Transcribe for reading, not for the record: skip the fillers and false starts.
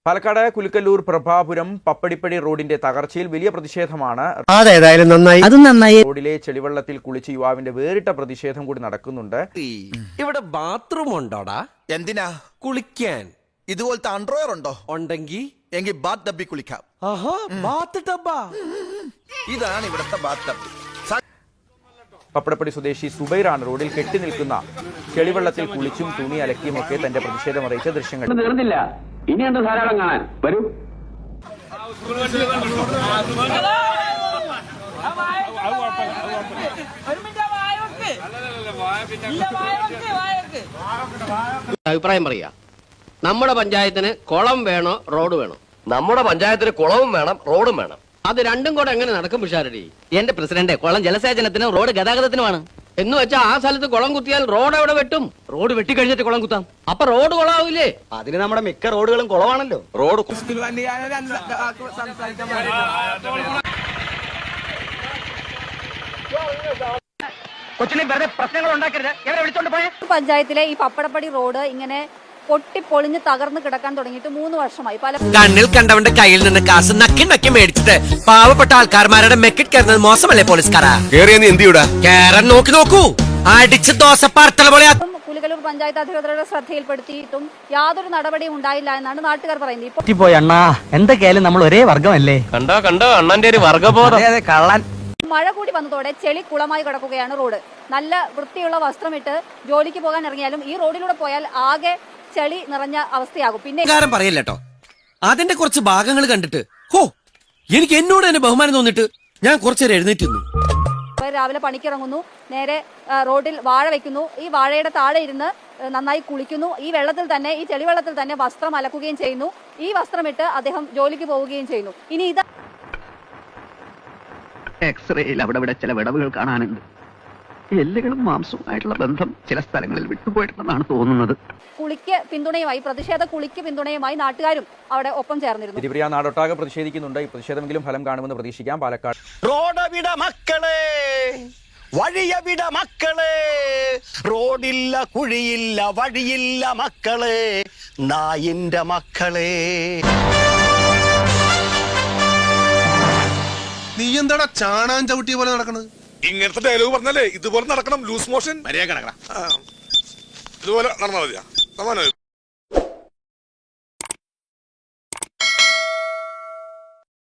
പാലക്കാട് കുലുക്കല്ലൂർ പ്രഭാപുരം പപ്പടിപ്പടി റോഡിന്റെ തകർച്ചയിൽ വലിയ പ്രതിഷേധമാണ്. അതേതായാലും നന്നായി, അത് നന്നായി. റോഡിലെ ചെളിവെള്ളത്തിൽ കുളിച്ച് യുവാവിന്റെ വേറിട്ട പ്രതിഷേധം കൂടി നടക്കുന്നുണ്ട്. ഇവിടെ ബാത്റൂം ഉണ്ടോടാ? എന്തിനാ? കുളിക്കാൻ. ഇതുപോലത്തെ അൺഡ്രോയർ ഉണ്ടോ? ഉണ്ടെങ്കിൽ ബാത്ത് ഡബ്ബി കുളിക്കാം. ബാത്ത് ടബ്ബാ? ഇതാണ് ഇവിടുത്തെ ബാത്ത് ഡബ്ബി. പപ്പടപ്പടി സ്വദേശി സുബൈറാണ് റോഡിൽ കെട്ടി നിൽക്കുന്ന ചെളിവെള്ളത്തിൽ കുളിച്ചും തുണി അലക്കിയുമൊക്കെ തന്റെ പ്രതിഷേധം അറിയിച്ച ദൃശ്യങ്ങൾ. തീർന്നില്ല, ഇനിയുണ്ട് ധാരാളം കാണാൻ. വരൂ. അഭിപ്രായം പറയാ, നമ്മുടെ പഞ്ചായത്തിന് കുളം വേണോ റോഡ് വേണോ? നമ്മുടെ പഞ്ചായത്തിന് കുളവും വേണം റോഡും വേണം. അത് രണ്ടും കൂടെ എങ്ങനെ നടക്കും പിഷാരടി? എന്റെ പ്രസിഡന്റ്, കുളം ജലസേചനത്തിനും റോഡ് ഗതാഗതത്തിനുമാണ്. എന്ന് വെച്ചാൽ ആ സ്ഥലത്ത് കുളം കുത്തിയാൽ റോഡ് എവിടെ വെട്ടും? റോഡ് വെട്ടിക്കഴിഞ്ഞിട്ട് കുളം കുത്താം. അപ്പൊ റോഡ് കുളമാവില്ലേ? അതിന് നമ്മുടെ മിക്ക റോഡുകളും കുളമാണല്ലോ. റോഡ് കൊച്ചിനെ വെറുതെ പ്രശ്നങ്ങൾ ഉണ്ടാക്കരുത്. എവരെ വിളിച്ചോണ്ട് പോയേ? പഞ്ചായത്തിലെ ഈ പപ്പടപ്പടി റോഡ് ഇങ്ങനെ പൊട്ടിപ്പൊളിഞ്ഞ് തകർന്ന് കിടക്കാൻ തുടങ്ങിയിട്ട് 3 വർഷമായി. പല കണ്ണിൽ കണ്ടവന്റെ കയ്യിൽ നിന്ന് കാശ് നക്കി നക്കി മേടിച്ചിട്ട് പാവപ്പെട്ട ആൾക്കാർമാരുടെ മെക്കിട്ട് കയറുന്നത് മോശമല്ലേ പോലീസുകാരാ? കേറാൻ നോക്കൂ, അടിച്ച് ദോശപ്പാർത്തല പോലെ. കുലുക്കല്ലൂർ പഞ്ചായത്ത് അധികൃതരുടെ ശ്രദ്ധയിൽപ്പെടുത്തിയിട്ടും യാതൊരു നടപടിയും ഉണ്ടായില്ല എന്നാണ് നാട്ടുകാർ പറയുന്നത്. ഇപ്പോൾ അണ്ണാ, എന്തൊക്കെയായാലും നമ്മൾ ഒരേ വർഗമല്ലേ? കണ്ടോ അണ്ണന്റെ ഒരു വർഗബോധം. കള്ളൻ. മഴ കൂടി വന്നതോടെ ചെളി കുളമായി കിടക്കുകയാണ് റോഡ്. നല്ല വൃത്തിയുള്ള വസ്ത്രമിട്ട് ജോലിക്ക് പോകാൻ ഇറങ്ങിയാലും ഈ റോഡിലൂടെ പോയാൽ ആകെ ചെളി നിറഞ്ഞ അവസ്ഥയാകും. പിന്നെ പറയല്ലോ, അതിന്റെ കുറച്ച് ഭാഗങ്ങൾ കണ്ടിട്ട് എനിക്ക് എന്നോട് തന്നെ ബഹുമാനം തോന്നിട്ട് ഞാൻ കുറച്ചേരം എഴുന്നേറ്റ് നിന്നു. രാവിലെ പണിക്കിറങ്ങുന്നു, നേരെ റോഡിൽ വാഴ വെക്കുന്നു. ഈ വാഴയുടെ താഴെ ഇരുന്ന് നന്നായി കുളിക്കുന്നു. ഈ വെള്ളത്തിൽ തന്നെ, ഈ ചെളിവെള്ളത്തിൽ തന്നെ വസ്ത്രം അലക്കുകയും ചെയ്യുന്നു. ഈ വസ്ത്രമിട്ട് അദ്ദേഹം ജോലിക്ക് പോവുകയും ചെയ്യുന്നു. ഇനി ഇത് എക്സ്റേയിൽ അവിടെ ഇവിടെ ചില വിടവുകൾ കാണാനുണ്ട്. എല്ലുകളും മാംസവുമായിട്ടുള്ള ബന്ധം ചില സ്ഥലങ്ങളിൽ വിട്ടുപോയിട്ടുണ്ടെന്നാണ് തോന്നുന്നത്. കുളിക്ക് പിന്തുണയുമായി, പ്രതിഷേധ കുളിക്ക് പിന്തുണയുമായി നാട്ടുകാരും അവിടെ ഒപ്പം ചേർന്നിരുന്നു. തിരുവല്ല നാടൊട്ടാകെ പ്രതിഷേധിക്കുന്നുണ്ട്. ഈ പ്രതിഷേധമെങ്കിലും ഫലം കാണുമെന്ന് പ്രതീക്ഷിക്കാം. പാലക്കാട് റോഡവിട മക്കളെ, വഴിയവിട മക്കളെ, റോഡില്ല കുഴിയില്ല വഴിയില്ല മക്കളെ, നായിന്റെ മക്കളെ. നീ എന്താടാ ചാണാൻ ചവിട്ടിയ പോലെ നടക്കണത്? ഇങ്ങനത്തെ ഡയലോഗ് പറഞ്ഞാലേ ഇതുപോലെ നടക്കണം. ലൂസ് മോഷൻ ഇതുപോലെ നടന്നാൽ മതിയാ.